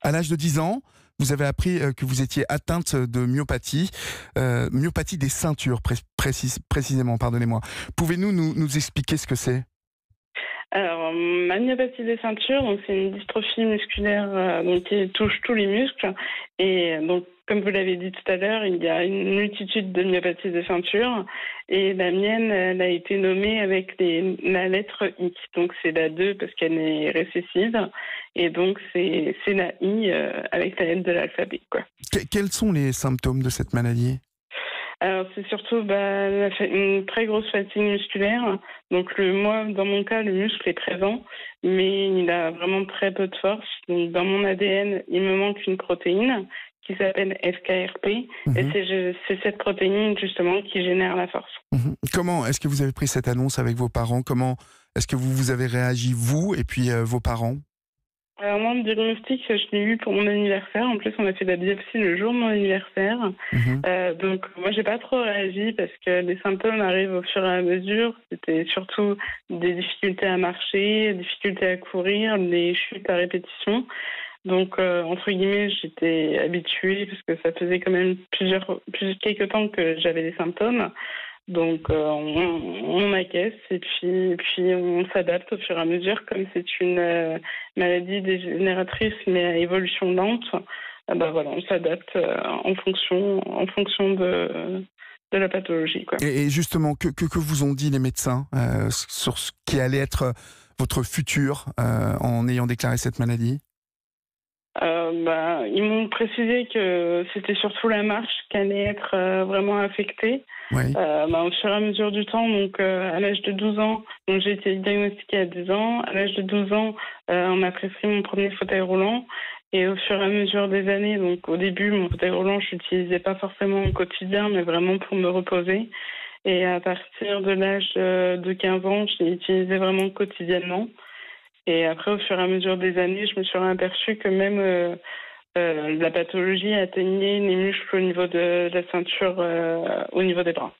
À l'âge de 10 ans, vous avez appris que vous étiez atteinte de myopathie, myopathie des ceintures précisément, pardonnez-moi. Pouvez-vous nous expliquer ce que c'est? Alors, ma myopathie des ceintures, donc c'est une dystrophie musculaire donc qui touche tous les muscles. Et donc, comme vous l'avez dit tout à l'heure, il y a une multitude de myopathies des ceintures. Et la mienne, elle a été nommée avec la lettre I. Donc, c'est la 2 parce qu'elle est récessive. Et donc, c'est la I avec la lettre de l'alphabet, quoi. Quels sont les symptômes de cette maladie? Alors, c'est surtout une très grosse fatigue musculaire. Donc, moi, dans mon cas, le muscle est présent, mais il a vraiment très peu de force. Donc, dans mon ADN, il me manque une protéine qui s'appelle FKRP. Et Mhm. c'est cette protéine, justement, qui génère la force. Mhm. Comment est-ce que vous avez pris cette annonce avec vos parents? Comment est-ce que vous avez réagi, vous, et puis vos parents? Alors moi, le diagnostic, je l'ai eu pour mon anniversaire. En plus, on a fait la biopsie le jour de mon anniversaire. Mhm. Donc moi, j'ai pas trop réagi parce que les symptômes arrivent au fur et à mesure. C'était surtout des difficultés à marcher, des difficultés à courir, des chutes à répétition. Donc, entre guillemets, j'étais habituée parce que ça faisait quand même quelques temps que j'avais des symptômes. Donc, on acquiesce et puis on s'adapte au fur et à mesure. Comme c'est une maladie dégénératrice mais à évolution lente, voilà, on s'adapte en fonction de la pathologie, quoi. Et justement, que vous ont dit les médecins sur ce qui allait être votre futur en ayant déclaré cette maladie? Ils m'ont précisé que c'était surtout la marche qui allait être vraiment affectée. Oui. Au fur et à mesure du temps, donc à l'âge de 12 ans, donc j'ai été diagnostiquée à 10 ans. À l'âge de 12 ans, on m'a prescrit mon premier fauteuil roulant. Et au fur et à mesure des années, donc au début, mon fauteuil roulant, je l'utilisais pas forcément au quotidien, mais vraiment pour me reposer. Et à partir de l'âge de 15 ans, je l'ai utilisé vraiment quotidiennement. Et après, au fur et à mesure des années, je me suis aperçue que même la pathologie atteignait les muscles au niveau de la ceinture, au niveau des bras.